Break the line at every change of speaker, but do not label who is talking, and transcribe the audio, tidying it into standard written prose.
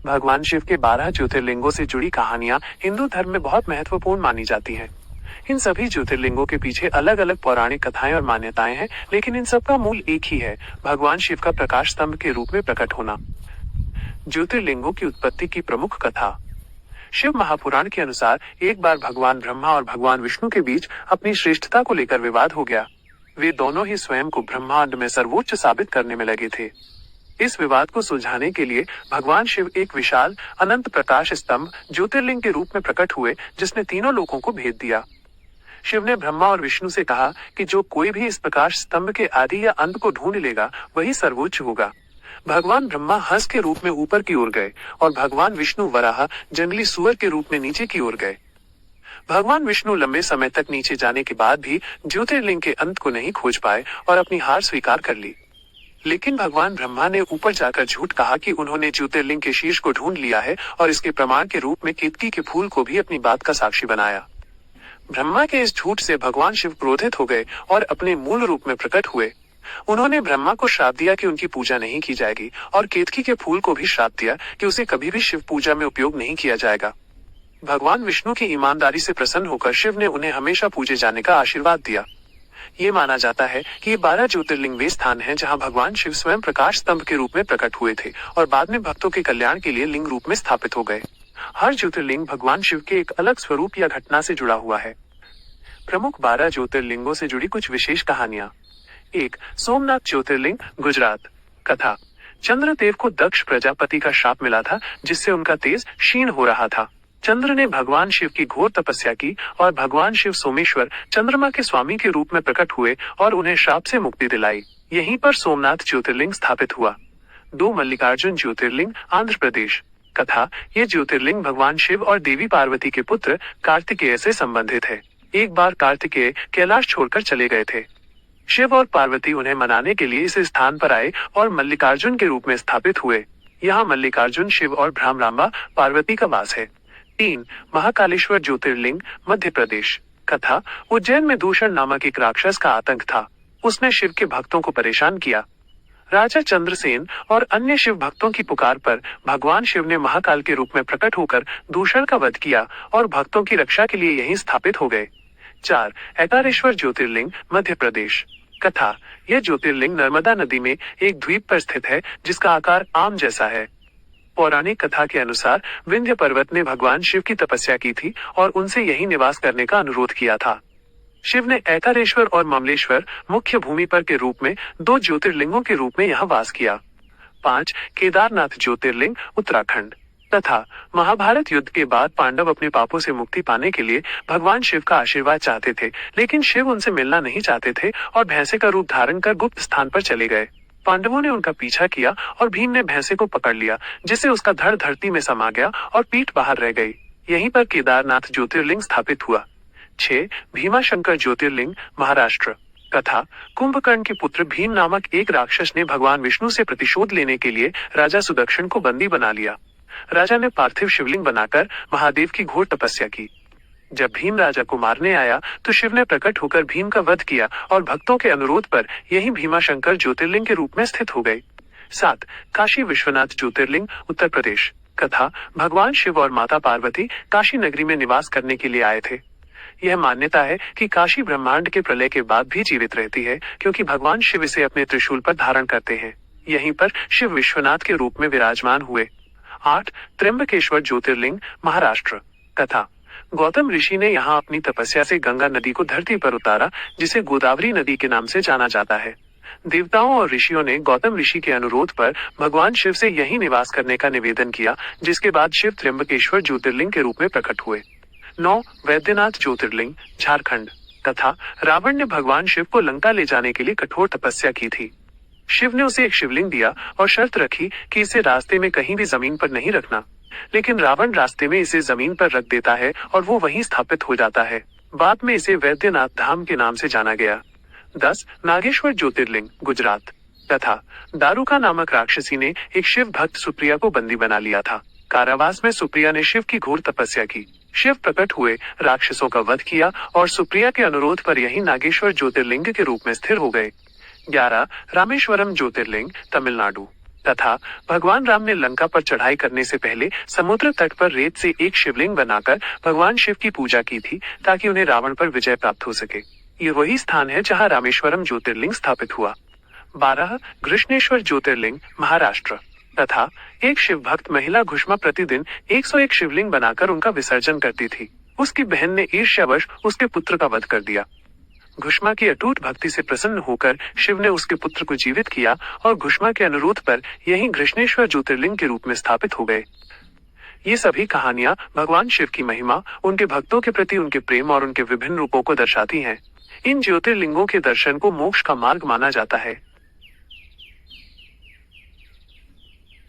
भगवान शिव के 12 ज्योतिर्लिंगों से जुड़ी कहानियां हिंदू धर्म में बहुत महत्वपूर्ण मानी जाती हैं। इन सभी ज्योतिर्लिंगों के पीछे अलग अलग पौराणिक कथाएं और मान्यताएं हैं, लेकिन इन सब का मूल एक ही है, भगवान शिव का प्रकाश स्तंभ के रूप में प्रकट होना। ज्योतिर्लिंगों की उत्पत्ति की प्रमुख कथा। शिव महापुराण के अनुसार एक बार भगवान ब्रह्मा और भगवान विष्णु के बीच अपनी श्रेष्ठता को लेकर विवाद हो गया। वे दोनों ही स्वयं को ब्रह्मांड में सर्वोच्च साबित करने में लगे थे। इस विवाद को सुलझाने के लिए भगवान शिव एक विशाल अनंत प्रकाश स्तंभ ज्योतिर्लिंग के रूप में प्रकट हुए, जिसने तीनों लोकों को भेद दिया। शिव ने ब्रह्मा और विष्णु से कहा कि जो कोई भी इस प्रकाश स्तंभ के आदि या अंत को ढूंढ लेगा वही सर्वोच्च होगा। भगवान ब्रह्मा हंस के रूप में ऊपर की ओर गए और भगवान विष्णु वराह जंगली सुअर के रूप में नीचे की ओर गए। भगवान विष्णु लंबे समय तक नीचे जाने के बाद भी ज्योतिर्लिंग के अंत को नहीं खोज पाए और अपनी हार स्वीकार कर ली। लेकिन भगवान ब्रह्मा ने ऊपर जाकर झूठ कहा कि उन्होंने ज्योतिर्लिंग के शीर्ष को ढूंढ लिया है और इसके प्रमाण के रूप में केतकी के फूल को भी अपनी बात का साक्षी बनाया। ब्रह्मा के इस झूठ से भगवान शिव क्रोधित हो गए और अपने मूल रूप में प्रकट हुए। उन्होंने ब्रह्मा को श्राप दिया कि उनकी पूजा नहीं की जाएगी और केतकी के फूल को भी श्राप दिया कि उसे कभी भी शिव पूजा में उपयोग नहीं किया जाएगा। भगवान विष्णु की ईमानदारी से प्रसन्न होकर शिव ने उन्हें हमेशा पूजे जाने का आशीर्वाद दिया। ये माना जाता है कि ये 12 ज्योतिर्लिंग वे स्थान हैं जहां भगवान शिव स्वयं प्रकाश स्तंभ के रूप में प्रकट हुए थे और बाद में भक्तों के कल्याण के लिए लिंग रूप में स्थापित हो गए। हर ज्योतिर्लिंग भगवान शिव के एक अलग स्वरूप या घटना से जुड़ा हुआ है। प्रमुख 12 ज्योतिर्लिंगों से जुड़ी कुछ विशेष कहानियां। 1. सोमनाथ ज्योतिर्लिंग, गुजरात। कथा। चंद्रदेव को दक्ष प्रजापति का श्राप मिला था, जिससे उनका तेज क्षीण हो रहा था। चंद्र ने भगवान शिव की घोर तपस्या की और भगवान शिव सोमेश्वर चंद्रमा के स्वामी के रूप में प्रकट हुए और उन्हें श्राप से मुक्ति दिलाई। यहीं पर सोमनाथ ज्योतिर्लिंग स्थापित हुआ। 2. मल्लिकार्जुन ज्योतिर्लिंग, आंध्र प्रदेश। कथा। ये ज्योतिर्लिंग भगवान शिव और देवी पार्वती के पुत्र कार्तिकेय से संबंधित है। एक बार कार्तिकेय कैलाश छोड़कर चले गए थे। शिव और पार्वती उन्हें मनाने के लिए इस स्थान पर आए और मल्लिकार्जुन के रूप में स्थापित हुए। यहाँ मल्लिकार्जुन शिव और भ्रामरांबा पार्वती का वास है। 3. महाकालेश्वर ज्योतिर्लिंग, मध्य प्रदेश। कथा। उज्जैन में दूषण नामक एक राक्षस का आतंक था। उसने शिव के भक्तों को परेशान किया। राजा चंद्रसेन और अन्य शिव भक्तों की पुकार पर भगवान शिव ने महाकाल के रूप में प्रकट होकर दूषण का वध किया और भक्तों की रक्षा के लिए यहीं स्थापित हो गए। 4. ऐकारेश्वर ज्योतिर्लिंग, मध्य प्रदेश। कथा। यह ज्योतिर्लिंग नर्मदा नदी में एक द्वीप पर स्थित है, जिसका आकार आम जैसा है। पौराणिक कथा के अनुसार विंध्य पर्वत ने भगवान शिव की तपस्या की थी और उनसे यहीं निवास करने का अनुरोध किया था। शिव ने ऐकारेश्वर और ममलेश्वर मुख्य भूमि पर के रूप में 2 ज्योतिर्लिंगों के रूप में यहाँ वास किया। 5. केदारनाथ ज्योतिर्लिंग, उत्तराखंड। तथा। महाभारत युद्ध के बाद पांडव अपने पापों से मुक्ति पाने के लिए भगवान शिव का आशीर्वाद चाहते थे, लेकिन शिव उनसे मिलना नहीं चाहते थे और भैंसे का रूप धारण कर गुप्त स्थान पर चले गए। पांडवों ने उनका पीछा किया और भीम ने भैंसे को पकड़ लिया, जिससे उसका धड़ धरती में समा गया और पीठ बाहर रह गई। यहीं पर केदारनाथ ज्योतिर्लिंग स्थापित हुआ। 6. भीमाशंकर ज्योतिर्लिंग, महाराष्ट्र। कथा। कुंभकर्ण के पुत्र भीम नामक एक राक्षस ने भगवान विष्णु से प्रतिशोध लेने के लिए राजा सुदक्षिण को बंदी बना लिया। राजा ने पार्थिव शिवलिंग बनाकर महादेव की घोर तपस्या की। जब भीम राजा को मारने आया तो शिव ने प्रकट होकर भीम का वध किया और भक्तों के अनुरोध पर यही भीमाशंकर ज्योतिर्लिंग के रूप में स्थित हो गए। 7. काशी विश्वनाथ ज्योतिर्लिंग, उत्तर प्रदेश। कथा। भगवान शिव और माता पार्वती काशी नगरी में निवास करने के लिए आए थे। यह मान्यता है कि काशी ब्रह्मांड के प्रलय के बाद भी जीवित रहती है, क्योंकि भगवान शिव इसे अपने त्रिशूल पर धारण करते हैं। यहीं पर शिव विश्वनाथ के रूप में विराजमान हुए। 8. त्र्यंबकेश्वर ज्योतिर्लिंग, महाराष्ट्र। कथा। गौतम ऋषि ने यहाँ अपनी तपस्या से गंगा नदी को धरती पर उतारा, जिसे गोदावरी नदी के नाम से जाना जाता है। देवताओं और ऋषियों ने गौतम ऋषि के अनुरोध पर भगवान शिव से यहीं निवास करने का निवेदन किया, जिसके बाद शिव त्र्यंबकेश्वर ज्योतिर्लिंग के रूप में प्रकट हुए। 9. वैद्यनाथ ज्योतिर्लिंग, झारखंड। कथा। रावण ने भगवान शिव को लंका ले जाने के लिए कठोर तपस्या की थी। शिव ने उसे एक शिवलिंग दिया और शर्त रखी कि इसे रास्ते में कहीं भी जमीन पर नहीं रखना, लेकिन रावण रास्ते में इसे जमीन पर रख देता है और वो वहीं स्थापित हो जाता है। बाद में इसे वैद्यनाथ धाम के नाम से जाना गया। 10. नागेश्वर ज्योतिर्लिंग, गुजरात। तथा। दारुका नामक राक्षसी ने एक शिव भक्त सुप्रिया को बंदी बना लिया था। कारावास में सुप्रिया ने शिव की घोर तपस्या की। शिव प्रकट हुए, राक्षसों का वध किया और सुप्रिया के अनुरोध पर यही नागेश्वर ज्योतिर्लिंग के रूप में स्थिर हो गए। 11. रामेश्वरम ज्योतिर्लिंग, तमिलनाडु। तथा भगवान राम ने लंका पर चढ़ाई करने से पहले समुद्र तट पर रेत से एक शिवलिंग बनाकर भगवान शिव की पूजा की थी ताकि उन्हें रावण पर विजय प्राप्त हो सके। ये वही स्थान है जहां रामेश्वरम ज्योतिर्लिंग स्थापित हुआ। 12 कृष्णेश्वर ज्योतिर्लिंग महाराष्ट्र तथा एक शिव भक्त महिला घुष्मा प्रतिदिन 101 शिवलिंग बनाकर उनका विसर्जन करती थी। उसकी बहन ने ईर्ष्यावश उसके पुत्र का वध कर दिया। घुष्मा की अटूट भक्ति से प्रसन्न होकर शिव ने उसके पुत्र को जीवित किया और घुष्मा के अनुरोध पर यही कृष्णेश्वर ज्योतिर्लिंग के रूप में स्थापित हो गए। ये सभी कहानियां भगवान शिव की महिमा, उनके भक्तों के प्रति उनके प्रेम और उनके विभिन्न रूपों को दर्शाती हैं। इन ज्योतिर्लिंगों के दर्शन को मोक्ष का मार्ग माना जाता है।